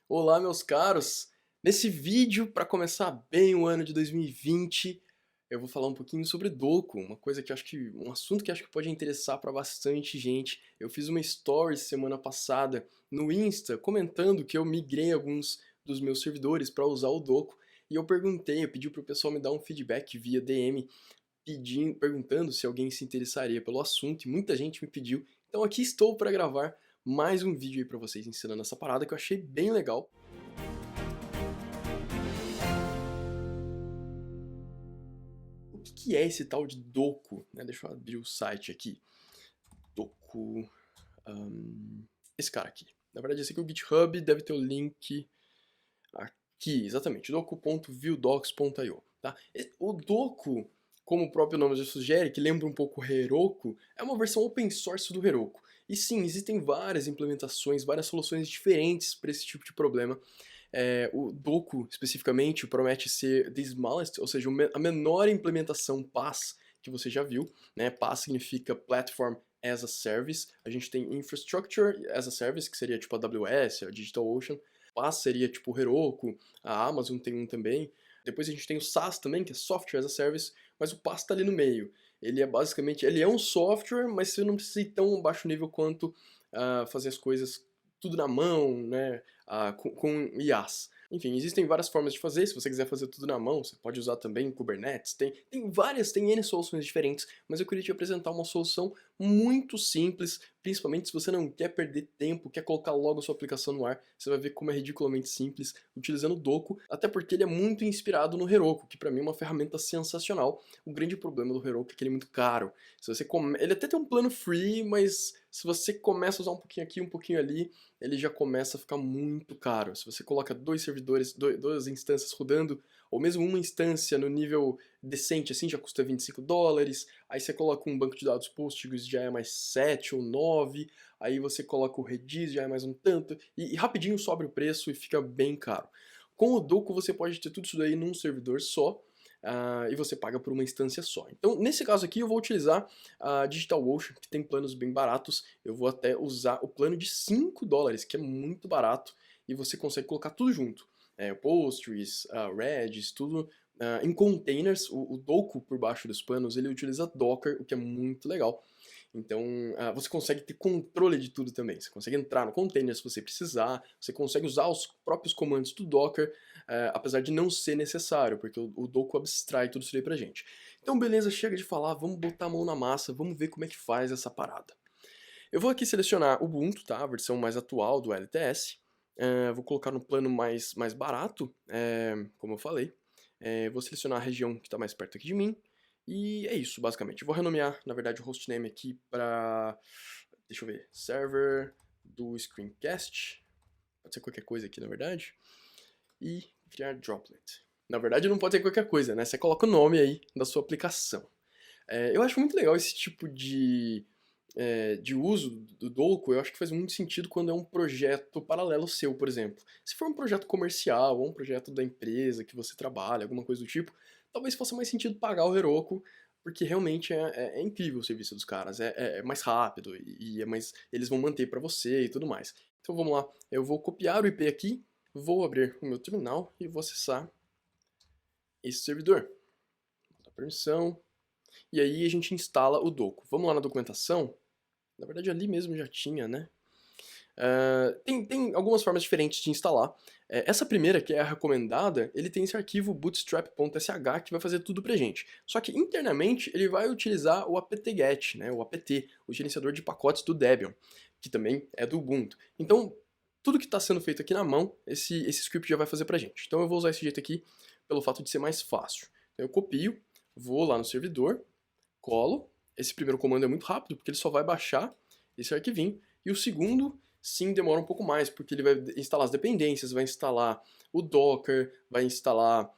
Olá, meus caros! Nesse vídeo, para começar bem o ano de 2020, eu vou falar um pouquinho sobre Doku, um assunto que acho que pode interessar para bastante gente. Eu fiz uma story semana passada no Insta comentando que eu migrei alguns dos meus servidores para usar o Doku e eu pedi para o pessoal me dar um feedback via DM perguntando se alguém se interessaria pelo assunto e muita gente me pediu. Então aqui estou para gravar mais um vídeo aí para vocês ensinando essa parada que eu achei bem legal. O que é esse tal de Doku, né? Deixa eu abrir o site aqui. Doku, esse cara aqui. Na verdade esse aqui é o GitHub, deve ter o link aqui, exatamente, doku.viewdocs.io, tá? O Doku, como o próprio nome já sugere, que lembra um pouco o Heroku, é uma versão open source do Heroku. E sim, existem várias implementações, várias soluções diferentes para esse tipo de problema. O Doku, especificamente, promete ser the smallest, ou seja, a menor implementação PaaS que você já viu, né? PaaS significa Platform as a Service. A gente tem Infrastructure as a Service, que seria tipo a AWS, a DigitalOcean. PaaS seria tipo o Heroku, a Amazon tem um também. Depois a gente tem o SaaS também, que é Software as a Service, mas o PaaS está ali no meio. Ele é um software, mas você não precisa ir tão baixo nível quanto fazer as coisas tudo na mão, né, com IaaS. Enfim, existem várias formas de fazer. Se você quiser fazer tudo na mão, você pode usar também Kubernetes. Tem N soluções diferentes, mas eu queria te apresentar uma solução muito simples, principalmente se você não quer perder tempo, quer colocar logo a sua aplicação no ar. Você vai ver como é ridiculamente simples utilizando o Doku, até porque ele é muito inspirado no Heroku, que para mim é uma ferramenta sensacional. O grande problema do Heroku é que ele é muito caro. Ele até tem um plano free, mas se você começa a usar um pouquinho aqui, um pouquinho ali, ele já começa a ficar muito caro. Se você coloca dois servidores, duas instâncias rodando, ou mesmo uma instância no nível decente assim, já custa US$ 25. Aí você coloca um banco de dados Postgres, já é mais 7 ou 9. Aí você coloca o Redis, já é mais um tanto. E rapidinho sobe o preço e fica bem caro. Com o Doku você pode ter tudo isso daí num servidor só. E você paga por uma instância só. Então, nesse caso aqui, eu vou utilizar a DigitalOcean, que tem planos bem baratos. Eu vou até usar o plano de US$ 5, que é muito barato, e você consegue colocar tudo junto. Postgres, Redis, tudo em containers. O Doku, por baixo dos panos, ele utiliza Docker, o que é muito legal. Então, você consegue ter controle de tudo também. Você consegue entrar no container se você precisar, você consegue usar os próprios comandos do Docker, apesar de não ser necessário, porque o Doku abstrai tudo isso aí pra gente. Então, beleza, chega de falar, vamos botar a mão na massa, vamos ver como é que faz essa parada. Eu vou aqui selecionar o Ubuntu, tá? A versão mais atual do LTS. Vou colocar no plano mais barato, como eu falei. Vou selecionar a região que está mais perto aqui de mim. E é isso, basicamente. Eu vou renomear, na verdade, o hostname aqui para, deixa eu ver, server do screencast. Pode ser qualquer coisa aqui, na verdade. E criar droplet. Na verdade, não pode ser qualquer coisa, né? Você coloca o nome aí da sua aplicação. Eu acho muito legal esse tipo de uso do Doku. Eu acho que faz muito sentido quando é um projeto paralelo seu, por exemplo. Se for um projeto comercial ou um projeto da empresa que você trabalha, alguma coisa do tipo, talvez faça mais sentido pagar o Heroku, porque realmente é incrível o serviço dos caras, é mais rápido e eles vão manter para você e tudo mais. Então vamos lá, eu vou copiar o IP aqui, vou abrir o meu terminal e vou acessar esse servidor. Vou dar permissão, e aí a gente instala o Doku. Vamos lá na documentação. Na verdade, ali mesmo já tinha, né? Tem algumas formas diferentes de instalar. Essa primeira, que é a recomendada, ele tem esse arquivo bootstrap.sh que vai fazer tudo pra gente. Só que internamente ele vai utilizar o apt-get, né, o apt, o gerenciador de pacotes do Debian, que também é do Ubuntu. Então, tudo que está sendo feito aqui na mão, esse script já vai fazer pra gente. Então eu vou usar esse jeito aqui pelo fato de ser mais fácil. Então eu copio, vou lá no servidor, colo. Esse primeiro comando é muito rápido, porque ele só vai baixar esse arquivinho. E o segundo, sim, demora um pouco mais, porque ele vai instalar as dependências, vai instalar o Docker, vai instalar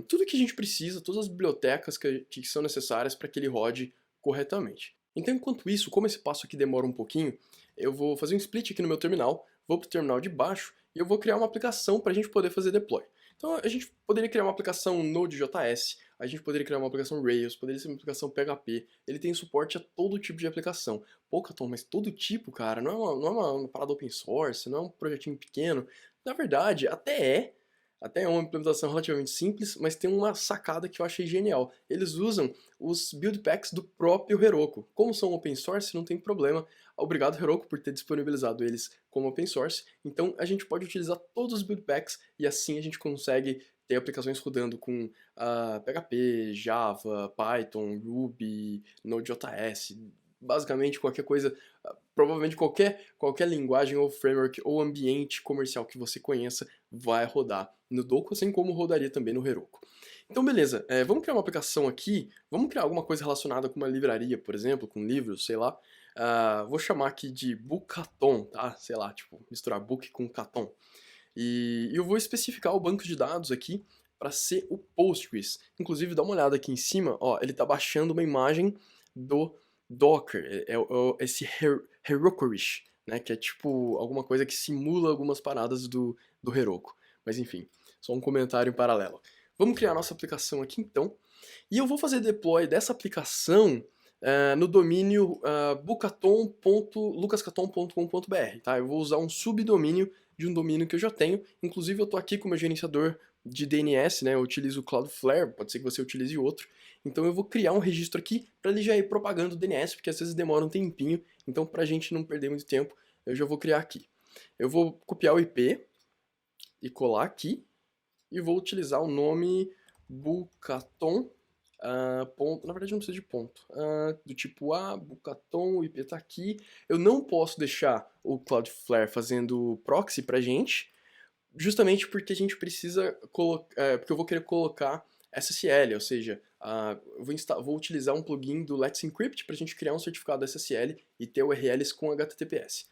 tudo que a gente precisa, todas as bibliotecas que são necessárias para que ele rode corretamente. Então, enquanto isso, como esse passo aqui demora um pouquinho, eu vou fazer um split aqui no meu terminal, vou para o terminal de baixo e eu vou criar uma aplicação para a gente poder fazer deploy. Então, a gente poderia criar uma aplicação Node.js, a gente poderia criar uma aplicação Rails, poderia ser uma aplicação PHP. Ele tem suporte a todo tipo de aplicação. Pô, Caton, mas todo tipo, cara, não é uma parada open source, não é um projetinho pequeno. Na verdade, até é uma implementação relativamente simples, mas tem uma sacada que eu achei genial. Eles usam os build packs do próprio Heroku. Como são open source, não tem problema. Obrigado, Heroku, por ter disponibilizado eles como open source. Então a gente pode utilizar todos os build packs e assim a gente consegue ter aplicações rodando com PHP, Java, Python, Ruby, Node.js, basicamente qualquer coisa, provavelmente qualquer linguagem ou framework ou ambiente comercial que você conheça vai rodar no Doku, assim como rodaria também no Heroku. Então beleza, vamos criar uma aplicação aqui, vamos criar alguma coisa relacionada com uma livraria, por exemplo, com livros, sei lá. Vou chamar aqui de Bookathon, tá? Sei lá, tipo, misturar book com Katon. E eu vou especificar o banco de dados aqui para ser o Postgres. Inclusive, dá uma olhada aqui em cima, ó, ele está baixando uma imagem do Docker, esse Herokurish, né, que é tipo alguma coisa que simula algumas paradas do Heroku. Mas enfim, só um comentário em paralelo. Vamos criar nossa aplicação aqui então, e eu vou fazer deploy dessa aplicação no domínio bucaton.lucascaton.com.br, tá? Eu vou usar um subdomínio de um domínio que eu já tenho. Inclusive eu estou aqui com o meu gerenciador de DNS, né? Eu utilizo o Cloudflare, pode ser que você utilize outro. Então eu vou criar um registro aqui para ele já ir propagando o DNS, porque às vezes demora um tempinho. Então para a gente não perder muito tempo, eu já vou criar aqui. Eu vou copiar o IP e colar aqui e vou utilizar o nome Bucaton. Ponto, na verdade não precisa de ponto, do tipo Bucaton, o IP tá aqui. Eu não posso deixar o Cloudflare fazendo proxy pra gente, justamente porque a gente precisa colocar, porque eu vou querer colocar SSL, ou seja, vou utilizar um plugin do Let's Encrypt pra gente criar um certificado SSL e ter URLs com HTTPS.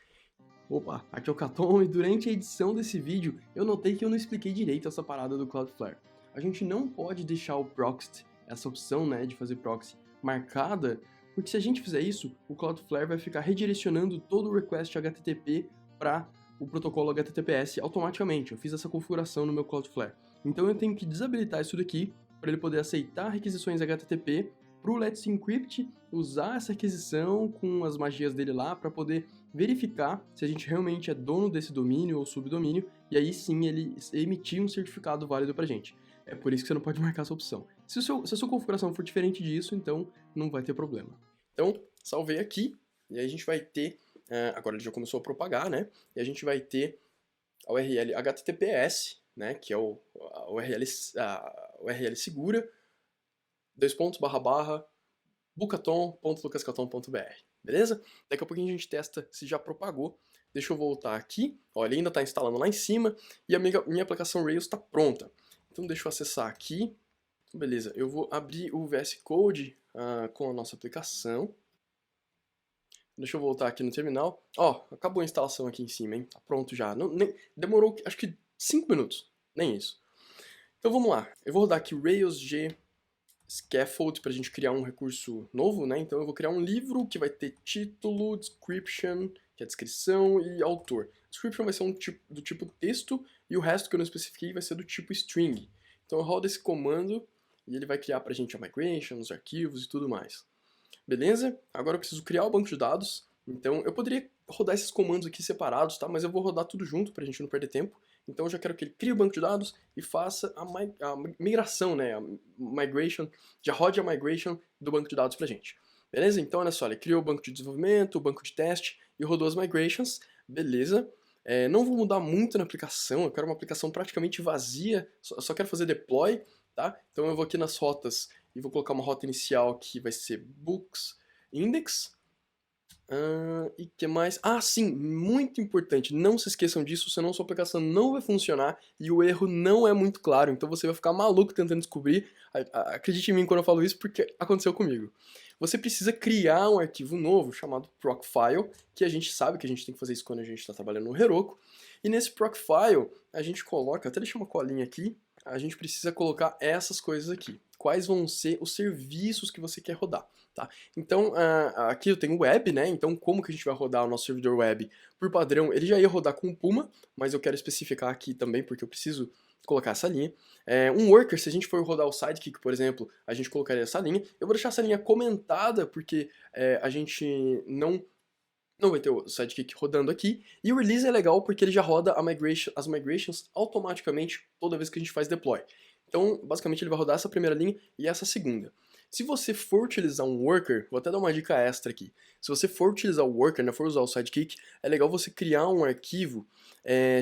Opa, aqui é o Katon e durante a edição desse vídeo eu notei que eu não expliquei direito essa parada do Cloudflare. A gente não pode deixar o proxy, essa opção, né, de fazer proxy marcada, porque se a gente fizer isso, o Cloudflare vai ficar redirecionando todo o request HTTP para o protocolo HTTPS automaticamente. Eu fiz essa configuração no meu Cloudflare. Então eu tenho que desabilitar isso daqui para ele poder aceitar requisições HTTP para o Let's Encrypt usar essa requisição com as magias dele lá para poder verificar se a gente realmente é dono desse domínio ou subdomínio e aí sim ele emitir um certificado válido para a gente. É por isso que você não pode marcar essa opção. Se a sua configuração for diferente disso, então não vai ter problema. Então, salvei aqui, e aí a gente vai ter, agora ele já começou a propagar, né? E a gente vai ter a URL HTTPS, né? Que é a URL segura, //bucaton.lucascaton.br, beleza? Daqui a pouquinho a gente testa se já propagou. Deixa eu voltar aqui, ó, ele ainda está instalando lá em cima, e a minha aplicação Rails está pronta. Então deixa eu acessar aqui. Beleza, eu vou abrir o VS Code com a nossa aplicação. Deixa eu voltar aqui no terminal. Ó, acabou a instalação aqui em cima, hein? Tá pronto já. Demorou, acho que 5 minutos. Nem isso. Então vamos lá. Eu vou rodar aqui Rails-G Scaffold para a gente criar um recurso novo, né? Então eu vou criar um livro que vai ter título, description, que é a descrição, e autor. Description vai ser do tipo texto, e o resto que eu não especifiquei vai ser do tipo string. Então eu rodo esse comando e ele vai criar pra gente a migration, os arquivos e tudo mais. Beleza? Agora eu preciso criar o banco de dados. Então eu poderia rodar esses comandos aqui separados, tá? Mas eu vou rodar tudo junto pra gente não perder tempo. Então eu já quero que ele crie o banco de dados e faça a migração, né? A migration, já rode a migration do banco de dados pra gente. Beleza? Então olha só, ele criou o banco de desenvolvimento, o banco de teste e rodou as migrations. Beleza? Não vou mudar muito na aplicação, eu quero uma aplicação praticamente vazia, só quero fazer deploy, tá? Então eu vou aqui nas rotas e vou colocar uma rota inicial que vai ser books index. E que mais? Sim, muito importante, não se esqueçam disso, senão sua aplicação não vai funcionar e o erro não é muito claro, então você vai ficar maluco tentando descobrir. Acredite em mim quando eu falo isso, porque aconteceu comigo. Você precisa criar um arquivo novo chamado procfile, que a gente sabe que a gente tem que fazer isso quando a gente está trabalhando no Heroku, e nesse procfile a gente coloca, até deixar uma colinha aqui, a gente precisa colocar essas coisas aqui. Quais vão ser os serviços que você quer rodar, tá? Então, aqui eu tenho web, né? Então, como que a gente vai rodar o nosso servidor web? Por padrão, ele já ia rodar com o Puma, mas eu quero especificar aqui também, porque eu preciso colocar essa linha. Um worker, se a gente for rodar o Sidekick, por exemplo, a gente colocaria essa linha. Eu vou deixar essa linha comentada, porque a gente não não vai ter o Sidekick rodando aqui, e o Release é legal porque ele já roda as migrations automaticamente toda vez que a gente faz deploy. Então, basicamente, ele vai rodar essa primeira linha e essa segunda. Se você for utilizar um worker, vou até dar uma dica extra aqui. Se você for utilizar o worker, né, for usar o Sidekick, é legal você criar um arquivo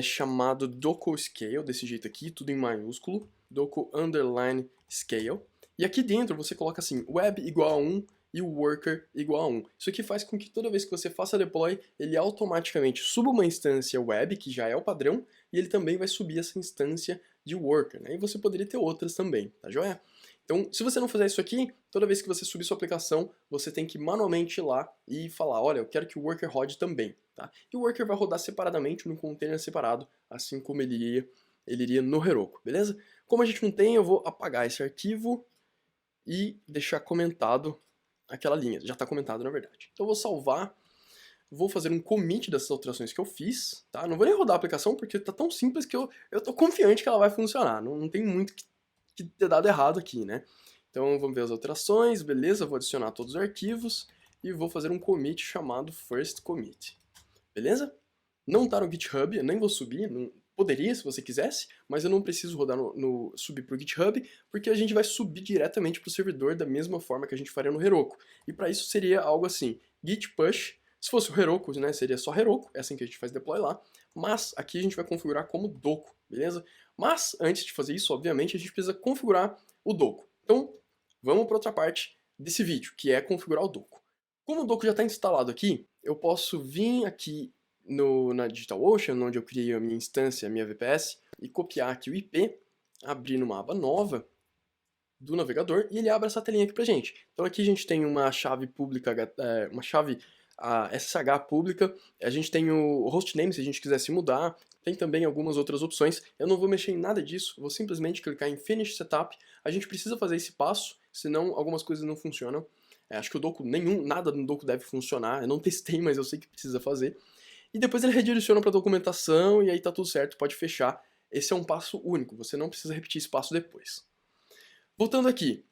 chamado docoscale, desse jeito aqui, tudo em maiúsculo, doco_scale. E aqui dentro você coloca assim, web igual a 1 e o worker igual a 1. Isso aqui faz com que toda vez que você faça deploy, ele automaticamente suba uma instância web, que já é o padrão, e ele também vai subir essa instância de worker, né? E você poderia ter outras também, tá joia? Então, se você não fizer isso aqui, toda vez que você subir sua aplicação, você tem que manualmente ir lá e falar, olha, eu quero que o worker rode também, tá? E o worker vai rodar separadamente, num container separado, assim como ele iria no Heroku, beleza? Como a gente não tem, eu vou apagar esse arquivo e deixar comentado aquela linha. Já está comentado, na verdade. Então eu vou salvar, vou fazer um commit dessas alterações que eu fiz, tá? Não vou nem rodar a aplicação porque tá tão simples que eu tô confiante que ela vai funcionar. Não tem muito que ter dado errado aqui, né? Então vamos ver as alterações, beleza? Vou adicionar todos os arquivos e vou fazer um commit chamado first commit. Beleza? Não tá no GitHub, eu nem vou subir, não, poderia se você quisesse, mas eu não preciso rodar subir para o GitHub, porque a gente vai subir diretamente para o servidor da mesma forma que a gente faria no Heroku. E para isso seria algo assim, git push, se fosse o Heroku, né, seria só Heroku, é assim que a gente faz deploy lá, mas aqui a gente vai configurar como Doku, beleza? Mas antes de fazer isso, obviamente, a gente precisa configurar o Doku. Então, vamos para outra parte desse vídeo, que é configurar o Doku. Como o Doku já está instalado aqui, eu posso vir aqui na DigitalOcean, onde eu criei a minha instância, a minha VPS, e copiar aqui o IP, abrir numa aba nova do navegador, e ele abre essa telinha aqui pra gente. Então aqui a gente tem uma chave pública, uma chave SSH pública, a gente tem o hostname se a gente quisesse mudar, tem também algumas outras opções. Eu não vou mexer em nada disso, vou simplesmente clicar em Finish Setup. A gente precisa fazer esse passo, senão algumas coisas não funcionam. Acho que o Doku, nada no Doku deve funcionar, eu não testei, mas eu sei que precisa fazer. E depois ele redireciona para a documentação e aí tá tudo certo, pode fechar. Esse é um passo único, você não precisa repetir esse passo depois. Voltando aqui,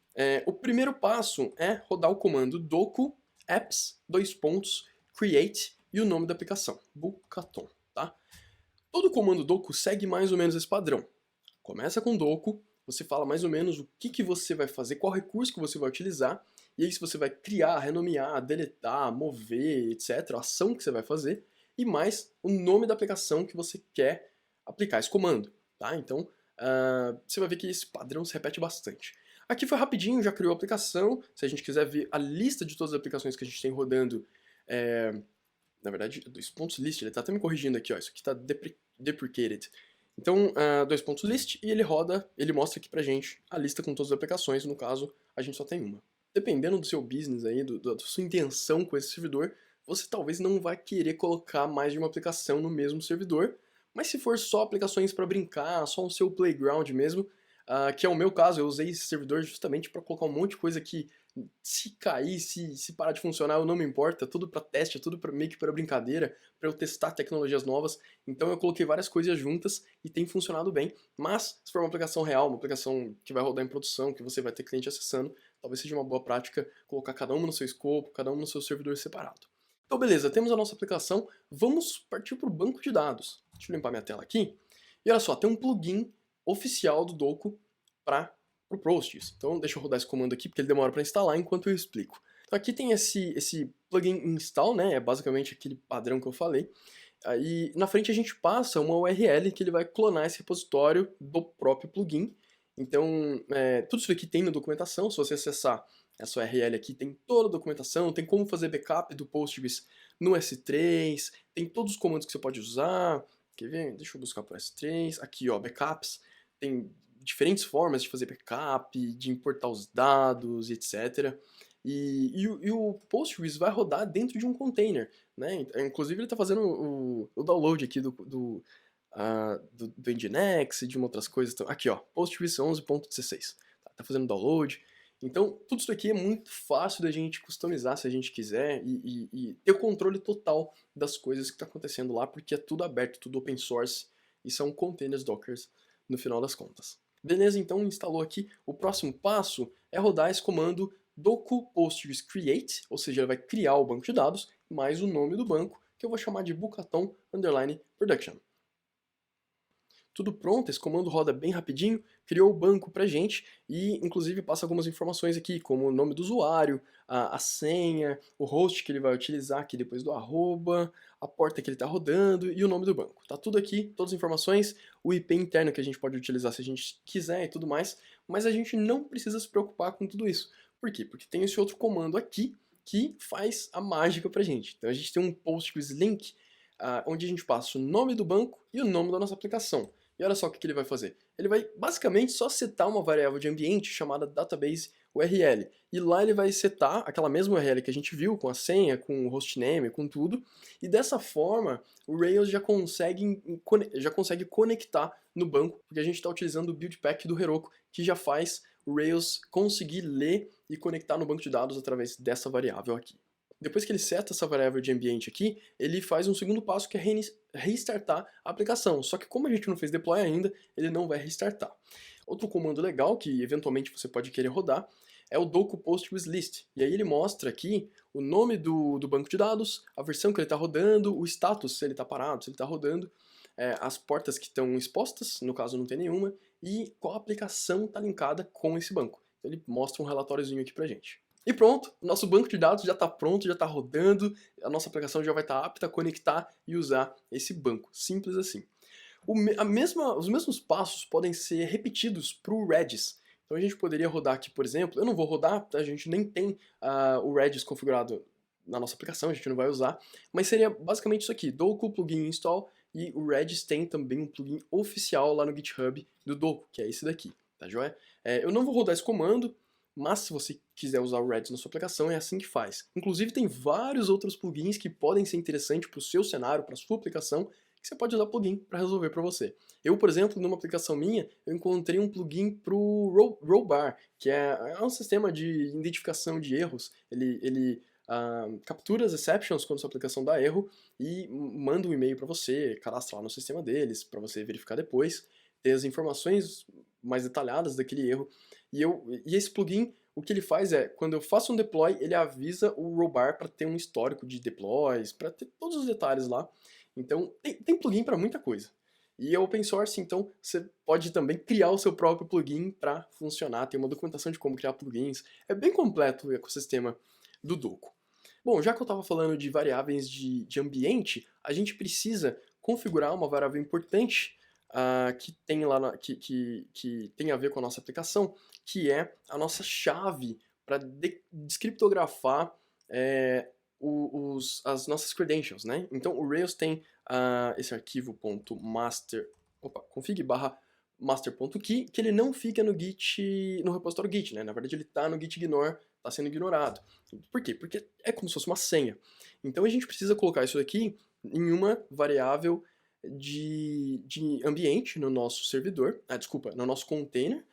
o primeiro passo é rodar o comando doku apps, create e o nome da aplicação, Bukaton, tá? Todo comando doku segue mais ou menos esse padrão. Começa com doku, você fala mais ou menos o que você vai fazer, qual recurso que você vai utilizar, e aí se você vai criar, renomear, deletar, mover, etc., a ação que você vai fazer, e mais o nome da aplicação que você quer aplicar esse comando, tá? Então, você vai ver que esse padrão se repete bastante. Aqui foi rapidinho, já criou a aplicação. Se a gente quiser ver a lista de todas as aplicações que a gente tem rodando, na verdade, list, ele está até me corrigindo aqui, ó, isso aqui está deprecated. Então, list e ele mostra aqui pra gente a lista com todas as aplicações, no caso, a gente só tem uma. Dependendo do seu business aí, da sua intenção com esse servidor, você talvez não vai querer colocar mais de uma aplicação no mesmo servidor, mas se for só aplicações para brincar, só o seu playground mesmo, que é o meu caso, eu usei esse servidor justamente para colocar um monte de coisa que se cair, se parar de funcionar, eu não me importa, é tudo para teste, é tudo meio que para brincadeira, para eu testar tecnologias novas. Então eu coloquei várias coisas juntas e tem funcionado bem. Mas se for uma aplicação real, uma aplicação que vai rodar em produção, que você vai ter cliente acessando, talvez seja uma boa prática colocar cada uma no seu escopo, cada uma no seu servidor separado. Então beleza, temos a nossa aplicação, vamos partir para o banco de dados. Deixa eu limpar minha tela aqui. E olha só, tem um plugin oficial do Doku para o Postgres. Então deixa eu rodar esse comando aqui, porque ele demora para instalar enquanto eu explico. Então aqui tem esse plugin install, né? É basicamente aquele padrão que eu falei. Aí na frente a gente passa uma URL que ele vai clonar esse repositório do próprio plugin. Então tudo isso aqui tem na documentação, se você acessar essa URL aqui, tem toda a documentação, tem como fazer backup do Postgres no S3, tem todos os comandos que você pode usar. Quer ver? Deixa eu buscar para o S3. Aqui, ó, backups. Tem diferentes formas de fazer backup, de importar os dados, etc. E o Postgres vai rodar dentro de um container, né? Inclusive ele está fazendo o download aqui do Nginx e de outras coisas. Então, aqui, ó, Postgres 11.16. Tá fazendo download. Então, tudo isso aqui é muito fácil da gente customizar se a gente quiser e ter o controle total das coisas que está acontecendo lá, porque é tudo aberto, tudo open source e são containers Dockers no final das contas. Beleza, então instalou aqui. O próximo passo é rodar esse comando doku postgres create, ou seja, ele vai criar o banco de dados. mais o nome do banco, que eu vou chamar de Bucaton_Production. Tudo pronto, esse comando roda bem rapidinho, criou o banco pra gente e inclusive passa algumas informações aqui, como o nome do usuário, a senha, o host que ele vai utilizar aqui depois do arroba, a porta que ele está rodando e o nome do banco. Tá tudo aqui, todas as informações, o IP interno que a gente pode utilizar se a gente quiser e tudo mais, mas a gente não precisa se preocupar com tudo isso. Por quê? Porque tem esse outro comando aqui que faz a mágica pra gente. Então a gente tem um Postgres link onde a gente passa o nome do banco e o nome da nossa aplicação. E olha só o que ele vai fazer. Ele vai basicamente só setar uma variável de ambiente chamada database URL. E lá ele vai setar aquela mesma URL que a gente viu, com a senha, com o hostname, com tudo. E dessa forma, o Rails já consegue conectar no banco, porque a gente está utilizando o build pack do Heroku, que já faz o Rails conseguir ler e conectar no banco de dados através dessa variável aqui. Depois que ele seta essa variável de ambiente aqui, ele faz um segundo passo que é restartar a aplicação. Só que como a gente não fez deploy ainda, ele não vai restartar. Outro comando legal que eventualmente você pode querer rodar é o docu postgres list. E aí ele mostra aqui o nome do banco de dados, a versão que ele está rodando, o status, se ele está parado, se ele está rodando, as portas que estão expostas, no caso não tem nenhuma, e qual aplicação está linkada com esse banco. Então ele mostra um relatóriozinho aqui pra gente. E pronto, o nosso banco de dados já está pronto, já está rodando, a nossa aplicação já vai estar apta a conectar e usar esse banco. Simples assim. Os mesmos passos podem ser repetidos para o Redis. Então a gente poderia rodar aqui, por exemplo, eu não vou rodar, a gente nem tem o Redis configurado na nossa aplicação, a gente não vai usar, mas seria basicamente isso aqui, docu plugin install, e o Redis tem também um plugin oficial lá no GitHub do docu, que é esse daqui, tá joia? Eu não vou rodar esse comando, mas se você quiser usar o Redis na sua aplicação, é assim que faz. Inclusive tem vários outros plugins que podem ser interessantes para o seu cenário, para a sua aplicação, que você pode usar plugin para resolver para você. Eu, por exemplo, numa aplicação minha, eu encontrei um plugin para o Rollbar, que é um sistema de identificação de erros. Ele captura as exceptions quando sua aplicação dá erro e manda um e-mail para você, cadastra lá no sistema deles, para você verificar depois, ter as informações mais detalhadas daquele erro. E esse plugin, o que ele faz é, quando eu faço um deploy, ele avisa o Rollbar para ter um histórico de deploys, para ter todos os detalhes lá. Então, tem plugin para muita coisa. E é open source, então você pode também criar o seu próprio plugin para funcionar. Tem uma documentação de como criar plugins. É bem completo o ecossistema do Doku. Bom, já que eu estava falando de variáveis de ambiente, a gente precisa configurar uma variável importante que tem lá que tem a ver com a nossa aplicação, que é a nossa chave para descriptografar as nossas credentials, né? Então o Rails tem esse arquivo .master, config/master.key, que ele não fica no Git, no repositório Git, né? Na verdade ele está no git ignore, está sendo ignorado. Por quê? Porque é como se fosse uma senha. Então a gente precisa colocar isso aqui em uma variável de ambiente no nosso servidor, no nosso container,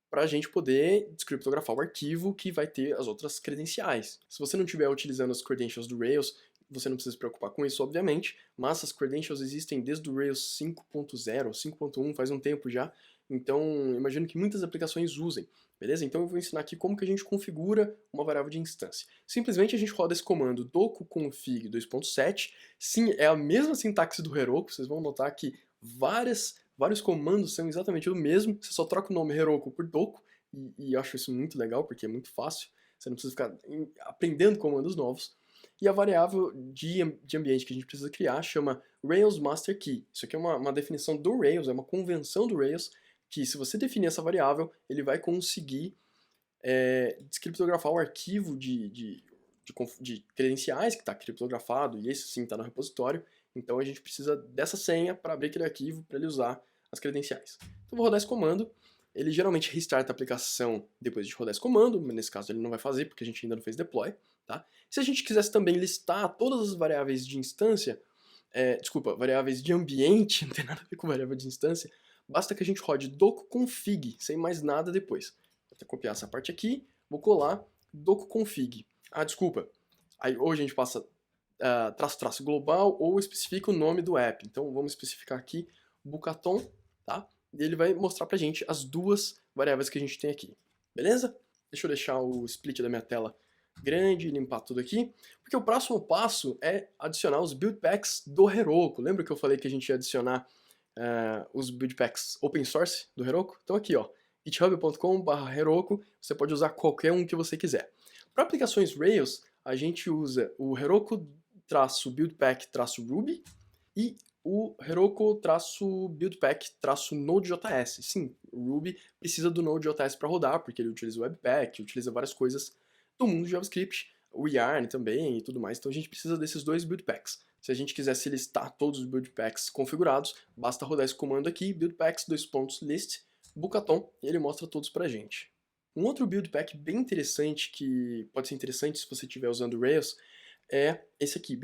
para a gente poder descriptografar o arquivo que vai ter as outras credenciais. Se você não estiver utilizando as credentials do Rails, você não precisa se preocupar com isso, obviamente, mas as credentials existem desde o Rails 5.0, 5.1, faz um tempo já, então imagino que muitas aplicações usem, beleza? Então eu vou ensinar aqui como que a gente configura uma variável de instância. Simplesmente a gente roda esse comando docu-config 2.7, sim, é a mesma sintaxe do Heroku, vocês vão notar que vários comandos são exatamente o mesmo, você só troca o nome Heroku por Doku, e eu acho isso muito legal, porque é muito fácil, você não precisa ficar aprendendo comandos novos. E a variável de ambiente que a gente precisa criar chama Rails Master Key. Isso aqui é uma definição do Rails, é uma convenção do Rails, que se você definir essa variável, ele vai conseguir descriptografar o arquivo de credenciais que está criptografado, e esse sim está no repositório. Então a gente precisa dessa senha para abrir aquele arquivo para ele usar as credenciais. Então vou rodar esse comando. Ele geralmente restarta a aplicação depois de rodar esse comando, mas nesse caso ele não vai fazer porque a gente ainda não fez deploy. Tá? Se a gente quisesse também listar todas as variáveis de instância, variáveis de ambiente, não tem nada a ver com variável de instância, basta que a gente rode docu-config, sem mais nada depois. Vou até copiar essa parte aqui, vou colar docu-config. Aí ou a gente passa -- global ou especifica o nome do app. Então vamos especificar aqui Bucaton, tá? E ele vai mostrar pra gente as duas variáveis que a gente tem aqui. Beleza? Deixa eu deixar o split da minha tela grande, limpar tudo aqui, porque o próximo passo é adicionar os build packs do Heroku. Lembra que eu falei que a gente ia adicionar os build packs open source do Heroku? Então aqui, ó, github.com/Heroku, você pode usar qualquer um que você quiser. Para aplicações Rails, a gente usa o Heroku-buildpack-Ruby e o Heroku-buildpack-Node.js. Sim, o Ruby precisa do Node.js para rodar, porque ele utiliza o Webpack, utiliza várias coisas do mundo de JavaScript, o Yarn também e tudo mais, então a gente precisa desses dois build packs. Se a gente quisesse listar todos os build packs configurados, basta rodar esse comando aqui, buildpacks:list, Bucaton, e ele mostra todos pra gente. Um outro build pack bem interessante, que pode ser interessante se você estiver usando Rails, é esse aqui,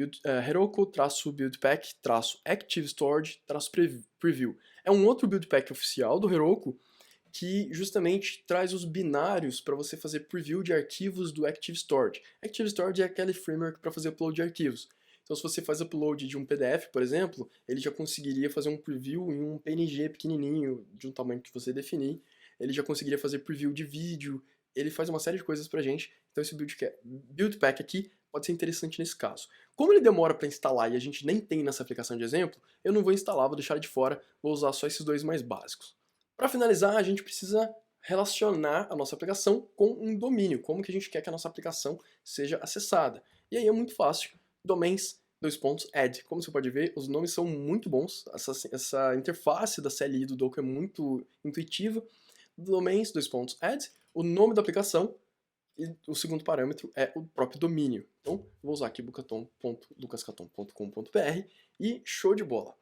Heroku-buildpack-ActiveStorage-preview. É um outro build pack oficial do Heroku que justamente traz os binários para você fazer preview de arquivos do Active Storage. Active Storage é aquele framework para fazer upload de arquivos. Então, se você faz upload de um PDF, por exemplo, ele já conseguiria fazer um preview em um PNG pequenininho, de um tamanho que você definir. Ele já conseguiria fazer preview de vídeo. Ele faz uma série de coisas pra gente. Então, esse build pack aqui pode ser interessante nesse caso. Como ele demora para instalar e a gente nem tem nessa aplicação de exemplo, eu não vou instalar, vou deixar de fora, vou usar só esses dois mais básicos. Para finalizar, a gente precisa relacionar a nossa aplicação com um domínio, como que a gente quer que a nossa aplicação seja acessada. E aí é muito fácil, domains:add. Como você pode ver, os nomes são muito bons, essa interface da CLI do Docker é muito intuitiva. Domains:add, o nome da aplicação, e o segundo parâmetro é o próprio domínio. Então, vou usar aqui bucaton.lucascaton.com.br e show de bola.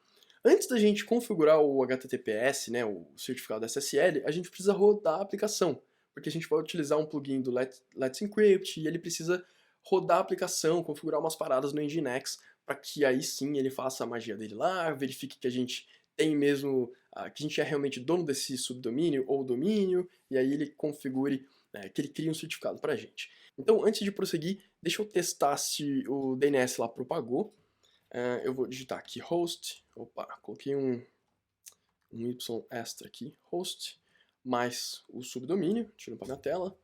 Antes da gente configurar o HTTPS, né, o certificado SSL, a gente precisa rodar a aplicação, porque a gente vai utilizar um plugin do Let's Encrypt e ele precisa rodar a aplicação, configurar umas paradas no Nginx, para que aí sim ele faça a magia dele lá, verifique que a gente tem mesmo, que a gente é realmente dono desse subdomínio ou domínio, e aí ele configure, que ele crie um certificado para a gente. Então, antes de prosseguir, deixa eu testar se o DNS lá propagou. Eu vou digitar aqui host, coloquei um Y extra aqui, host, mais o subdomínio, tirando para minha tela.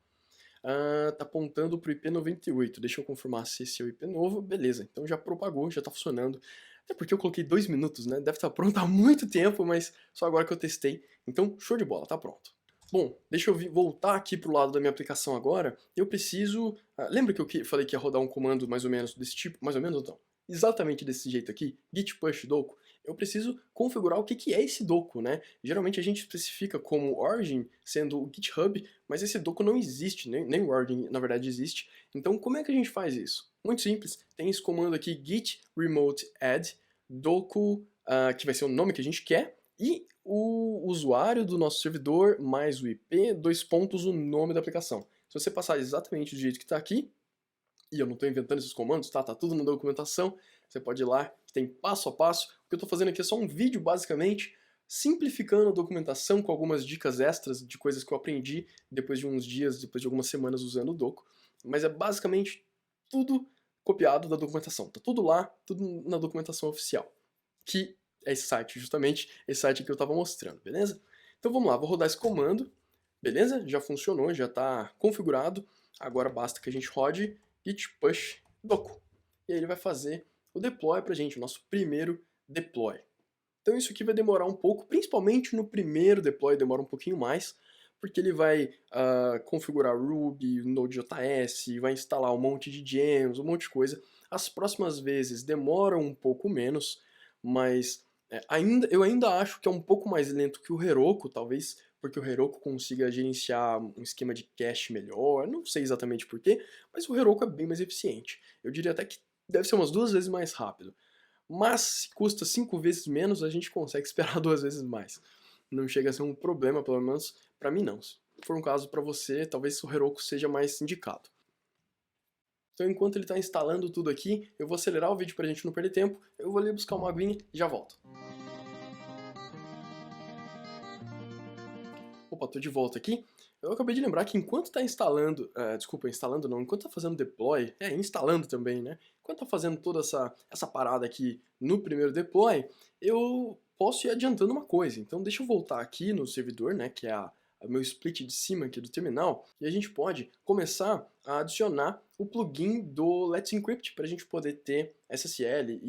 Tá apontando para o IP 98, deixa eu confirmar se esse é o IP novo, beleza, então já propagou, já tá funcionando. Até porque eu coloquei 2 minutos, né, deve estar pronto há muito tempo, mas só agora que eu testei, então show de bola, tá pronto. Bom, deixa eu voltar aqui pro lado da minha aplicação agora, eu preciso... lembra que eu falei que ia rodar um comando mais ou menos desse tipo? Mais ou menos não. Exatamente desse jeito aqui, git push doku, eu preciso configurar o que é esse doku, né? Geralmente a gente especifica como origin sendo o GitHub, mas esse doku não existe, nem o origin na verdade existe. Então como é que a gente faz isso? Muito simples, tem esse comando aqui git remote add doku, que vai ser o nome que a gente quer, e o usuário do nosso servidor mais o IP, o nome da aplicação. Se você passar exatamente do jeito que está aqui, e eu não estou inventando esses comandos, tá tudo na documentação, você pode ir lá, tem passo a passo. O que eu estou fazendo aqui é só um vídeo, basicamente, simplificando a documentação com algumas dicas extras de coisas que eu aprendi depois de uns dias, depois de algumas semanas usando o Doku. Mas é basicamente tudo copiado da documentação. Tá tudo lá, tudo na documentação oficial. Que é esse site, justamente, esse site que eu estava mostrando, beleza? Então vamos lá, vou rodar esse comando, beleza? Já funcionou, já está configurado. Agora basta que a gente rode git push doku. E aí ele vai fazer o deploy pra gente, o nosso primeiro deploy. Então isso aqui vai demorar um pouco, principalmente no primeiro deploy demora um pouquinho mais, porque ele vai configurar Ruby, Node.js, vai instalar um monte de gems, um monte de coisa. As próximas vezes demoram um pouco menos, mas eu ainda acho que é um pouco mais lento que o Heroku, talvez porque o Heroku consiga gerenciar um esquema de cache melhor, não sei exatamente porquê, mas o Heroku é bem mais eficiente. Eu diria até que deve ser umas 2 vezes mais rápido. Mas se custa 5 vezes menos, a gente consegue esperar 2 vezes mais. Não chega a ser um problema, pelo menos para mim não. Se for um caso para você, talvez o Heroku seja mais indicado. Então enquanto ele está instalando tudo aqui, eu vou acelerar o vídeo para a gente não perder tempo, eu vou ali buscar uma aguinha e já volto. Opa, tô de volta aqui. Eu acabei de lembrar que enquanto está instalando, instalando não, enquanto está fazendo deploy, instalando também, né? Enquanto está fazendo toda essa parada aqui no primeiro deploy, eu posso ir adiantando uma coisa. Então deixa eu voltar aqui no servidor, né, que é a meu split de cima aqui do terminal, e a gente pode começar a adicionar o plugin do Let's Encrypt para a gente poder ter SSL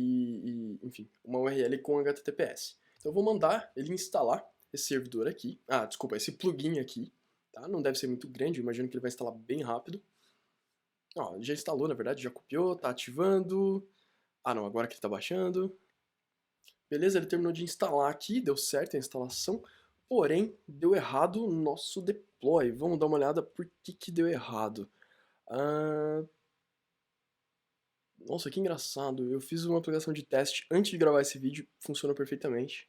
enfim, uma URL com HTTPS. Então eu vou mandar ele instalar esse servidor aqui, desculpa, esse plugin aqui, tá? Não deve ser muito grande, eu imagino que ele vai instalar bem rápido. Ó, já instalou, na verdade, já copiou, tá ativando. Não, agora que ele tá baixando. Beleza, ele terminou de instalar aqui, deu certo a instalação, porém deu errado o nosso deploy. Vamos dar uma olhada por que deu errado. Nossa, que engraçado, eu fiz uma aplicação de teste antes de gravar esse vídeo, funcionou perfeitamente.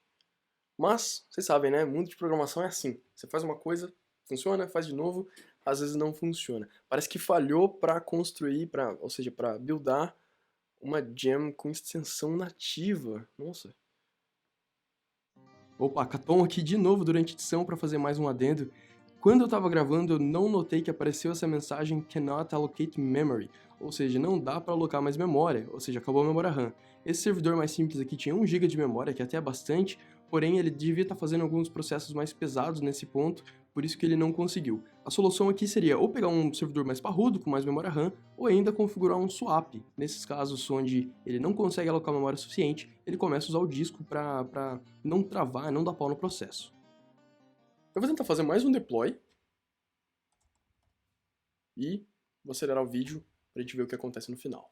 Mas, vocês sabem, né, mundo de programação é assim, você faz uma coisa, funciona, faz de novo, às vezes não funciona. Parece que falhou para construir, ou seja, para buildar uma gem com extensão nativa. Nossa. Opa, Caton aqui de novo durante a edição para fazer mais um adendo. Quando eu estava gravando, eu não notei que apareceu essa mensagem Cannot Allocate Memory, ou seja, não dá para alocar mais memória, ou seja, acabou a memória RAM. Esse servidor mais simples aqui tinha 1 GB de memória, que até é bastante, porém ele devia estar fazendo alguns processos mais pesados nesse ponto, por isso que ele não conseguiu. A solução aqui seria ou pegar um servidor mais parrudo, com mais memória RAM, ou ainda configurar um swap. Nesses casos onde ele não consegue alocar memória suficiente, ele começa a usar o disco para não travar, não dar pau no processo. Eu vou tentar fazer mais um deploy e vou acelerar o vídeo para a gente ver o que acontece no final.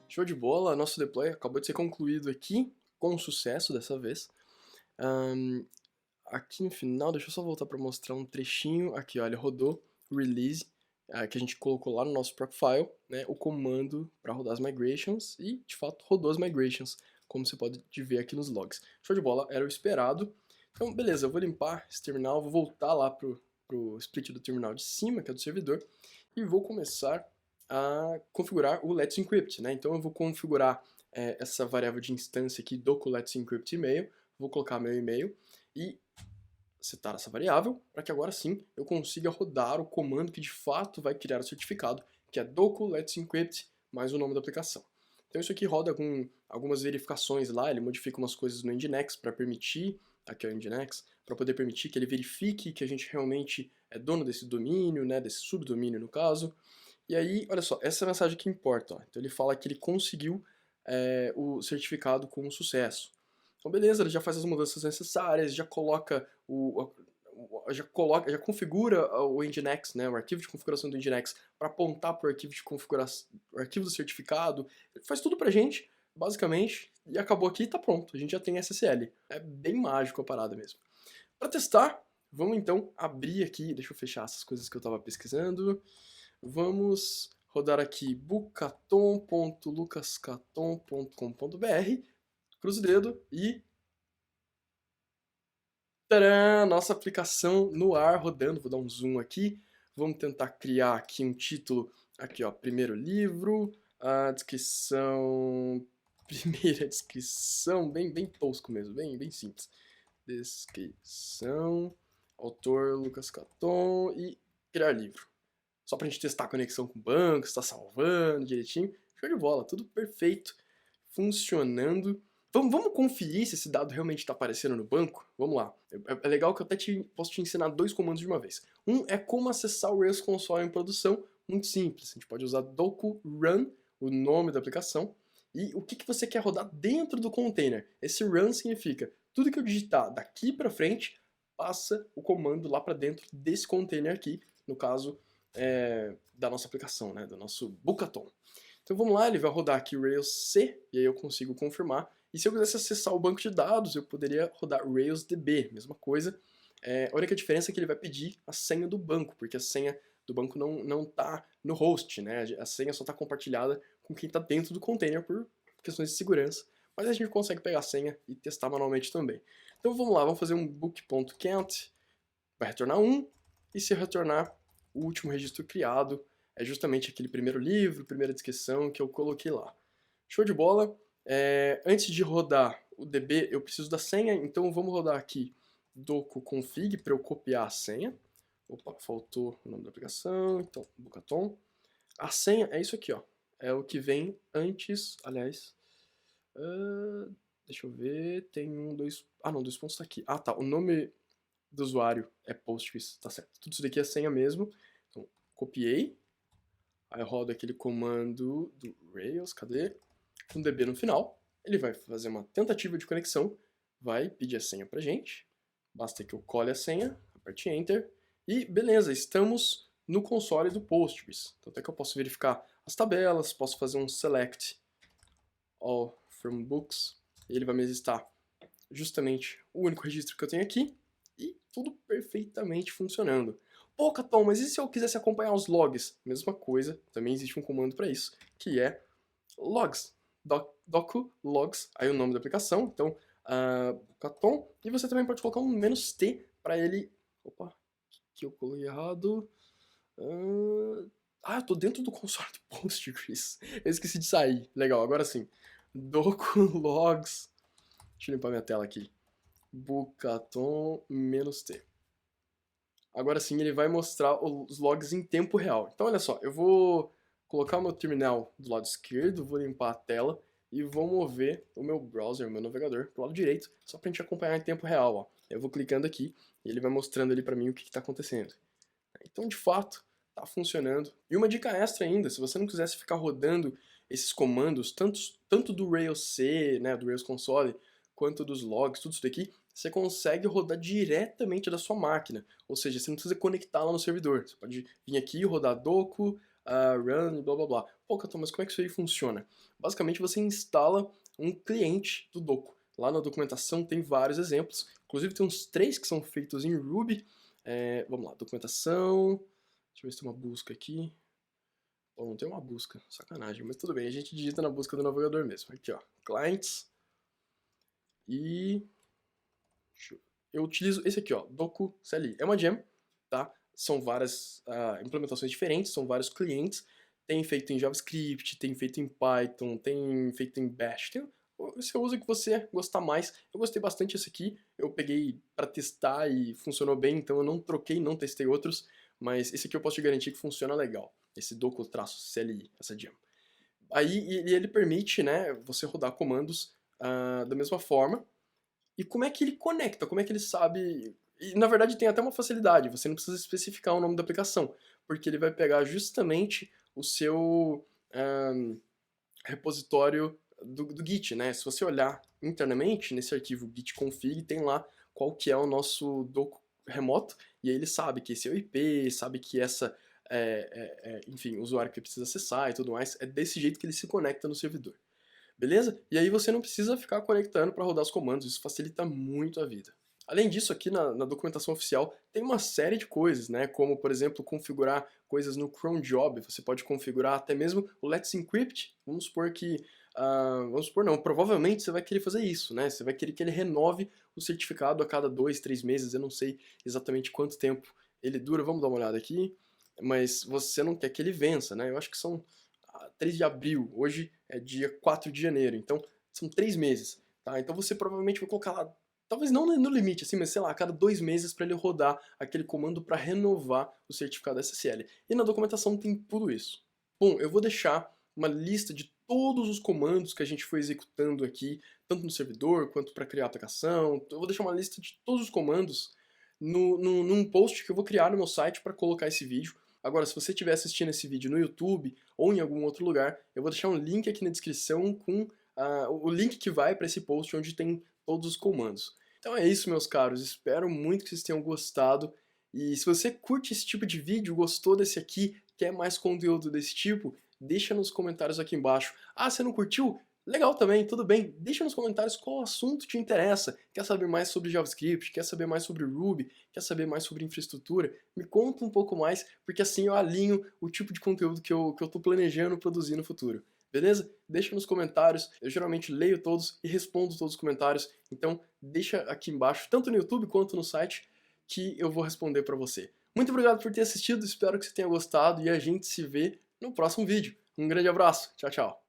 Show de bola, nosso deploy acabou de ser concluído aqui, com sucesso dessa vez. Aqui no final, deixa eu só voltar para mostrar um trechinho. Aqui, olha, rodou release, que a gente colocou lá no nosso Procfile, né, o comando para rodar as migrations, e de fato rodou as migrations, como você pode ver aqui nos logs. Show de bola, era o esperado. Então, beleza, eu vou limpar esse terminal, vou voltar lá pro split do terminal de cima, que é do servidor, e vou começar a configurar o Let's Encrypt, né? Então eu vou configurar essa variável de instância aqui do Let's Encrypt email, vou colocar meu e-mail e setar essa variável para que agora sim eu consiga rodar o comando que de fato vai criar o certificado, que é docu Let's Encrypt mais o nome da aplicação. Então isso aqui roda com algumas verificações lá, ele modifica umas coisas no Nginx para permitir, aqui é o Nginx, para poder permitir que ele verifique que a gente realmente é dono desse domínio, né, desse subdomínio no caso. E aí, olha só, essa é a mensagem que importa. Ó. Então ele fala que ele conseguiu o certificado com sucesso. Então beleza, ele já faz as mudanças necessárias, já coloca já configura o Nginx, né, o arquivo de configuração do Nginx para apontar para o arquivo de configuração, o arquivo do certificado. Ele faz tudo pra gente, basicamente, e acabou aqui e tá pronto. A gente já tem SSL. É bem mágico a parada mesmo. Para testar, vamos então abrir aqui, deixa eu fechar essas coisas que eu estava pesquisando. Vamos rodar aqui bucaton.lucascaton.com.br, cruza o dedo e... Tcharam! Nossa aplicação no ar rodando, vou dar um zoom aqui. Vamos tentar criar aqui um título, aqui ó, primeiro livro, a descrição, primeira descrição, bem tosco mesmo, bem simples. Descrição, autor Lucas Caton e criar livro. Só pra gente testar a conexão com o banco, se tá salvando direitinho. Show de bola, tudo perfeito, funcionando. Vamos conferir se esse dado realmente está aparecendo no banco? Vamos lá. É legal que eu até posso te ensinar 2 comandos de uma vez. Um é como acessar o Rails Console em produção, muito simples. A gente pode usar docu run, o nome da aplicação, e o que você quer rodar dentro do container. Esse run significa tudo que eu digitar daqui para frente, passa o comando lá para dentro desse container aqui, no caso da nossa aplicação, né, do nosso Bucaton. Então vamos lá, ele vai rodar aqui Rails C, e aí eu consigo confirmar. E se eu quisesse acessar o banco de dados, eu poderia rodar RailsDB, mesma coisa. A única diferença é que ele vai pedir a senha do banco, porque a senha do banco não está no host, né? A senha só está compartilhada com quem está dentro do container por questões de segurança. Mas a gente consegue pegar a senha e testar manualmente também. Então vamos lá, vamos fazer um book.count, vai retornar 1, e se retornar o último registro criado, é justamente aquele primeiro livro, primeira descrição que eu coloquei lá. Show de bola! Antes de rodar o DB, eu preciso da senha, então vamos rodar aqui docu config para eu copiar a senha. Opa, faltou o nome da aplicação, então, Bokaton. A senha é isso aqui, ó. É o que vem antes, aliás, deixa eu ver, tem um, dois, ah não, dois pontos tá aqui. Ah tá, o nome do usuário é Postgres, tá certo. Tudo isso daqui é senha mesmo. Então, copiei, aí eu rodo aquele comando do Rails, cadê? Com DB no final, ele vai fazer uma tentativa de conexão, vai pedir a senha pra gente, basta que eu cole a senha, aperte Enter, e beleza, estamos no console do Postgres. Então até que eu posso verificar as tabelas, posso fazer um select all from books, e ele vai me listar justamente o único registro que eu tenho aqui, e tudo perfeitamente funcionando. Pô, Caton, mas e se eu quisesse acompanhar os logs? Mesma coisa, também existe um comando para isso, que é logs, docu logs, aí o nome da aplicação, então, Caton, e você também pode colocar um "-t" para ele, opa, que eu coloquei errado, eu tô dentro do console do Postgres, eu esqueci de sair, legal, agora sim, docu logs, deixa eu limpar minha tela aqui, Bokaton -t. Agora sim ele vai mostrar os logs em tempo real. Então olha só, eu vou colocar o meu terminal do lado esquerdo, vou limpar a tela e vou mover o meu browser, o meu navegador, para o lado direito, só para a gente acompanhar em tempo real. Ó. Eu vou clicando aqui e ele vai mostrando ali para mim o que está acontecendo. Então de fato está funcionando. E uma dica extra ainda, se você não quisesse ficar rodando esses comandos, tanto do Rails C, né, do Rails Console, quanto dos logs, tudo isso daqui, você consegue rodar diretamente da sua máquina. Ou seja, você não precisa conectar lá no servidor. Você pode vir aqui, rodar docu, run, blá blá blá. Pô, Caton, mas como é que isso aí funciona? Basicamente você instala um cliente do docu. Lá na documentação tem vários exemplos. Inclusive tem uns 3 que são feitos em Ruby. Vamos lá, documentação. Deixa eu ver se tem uma busca aqui. Bom, não tem uma busca, sacanagem, mas tudo bem, a gente digita na busca do navegador mesmo. Aqui ó, clients. E eu utilizo esse aqui, ó, docu CLI. É uma gem, tá? São várias implementações diferentes, são vários clientes. Tem feito em JavaScript, tem feito em Python, tem feito em Bash. Você usa o que você gostar mais. Eu gostei bastante esse aqui. Eu peguei para testar e funcionou bem, então eu não troquei, não testei outros. Mas esse aqui eu posso te garantir que funciona legal. Esse docu-CLI, essa gem. Aí ele permite, né, você rodar comandos da mesma forma. E como é que ele conecta? Como é que ele sabe? E na verdade tem até uma facilidade, você não precisa especificar o nome da aplicação, porque ele vai pegar justamente o seu repositório do Git, né? Se você olhar internamente nesse arquivo git-config, tem lá qual que é o nosso docu remoto, e aí ele sabe que esse é o IP, sabe que essa enfim, o usuário que precisa acessar e tudo mais, é desse jeito que ele se conecta no servidor. Beleza? E aí você não precisa ficar conectando para rodar os comandos, isso facilita muito a vida. Além disso, aqui na documentação oficial tem uma série de coisas, né? Como, por exemplo, configurar coisas no cron job. Você pode configurar até mesmo o Let's Encrypt. Vamos supor que... vamos supor não, provavelmente você vai querer fazer isso, né? Você vai querer que ele renove o certificado a cada 2, 3 meses. Eu não sei exatamente quanto tempo ele dura. Vamos dar uma olhada aqui. Mas você não quer que ele vença, né? Eu acho que são 3 de abril, hoje é dia 4 de janeiro, então são 3 meses, tá? Então você provavelmente vai colocar lá, talvez não no limite, assim, mas sei lá, a cada 2 meses para ele rodar aquele comando para renovar o certificado SSL. E na documentação tem tudo isso. Bom, eu vou deixar uma lista de todos os comandos que a gente foi executando aqui, tanto no servidor quanto para criar a aplicação. Eu vou deixar uma lista de todos os comandos num post que eu vou criar no meu site para colocar esse vídeo. Agora, se você estiver assistindo esse vídeo no YouTube ou em algum outro lugar, eu vou deixar um link aqui na descrição com o link que vai para esse post onde tem todos os comandos. Então é isso, meus caros. Espero muito que vocês tenham gostado. E se você curte esse tipo de vídeo, gostou desse aqui, quer mais conteúdo desse tipo, deixa nos comentários aqui embaixo. Ah, você não curtiu? Legal também, tudo bem. Deixa nos comentários qual assunto te interessa. Quer saber mais sobre JavaScript? Quer saber mais sobre Ruby? Quer saber mais sobre infraestrutura? Me conta um pouco mais, porque assim eu alinho o tipo de conteúdo que eu tô planejando produzir no futuro. Beleza? Deixa nos comentários, eu geralmente leio todos e respondo todos os comentários, então deixa aqui embaixo, tanto no YouTube quanto no site, que eu vou responder para você. Muito obrigado por ter assistido, espero que você tenha gostado e a gente se vê no próximo vídeo. Um grande abraço, tchau, tchau.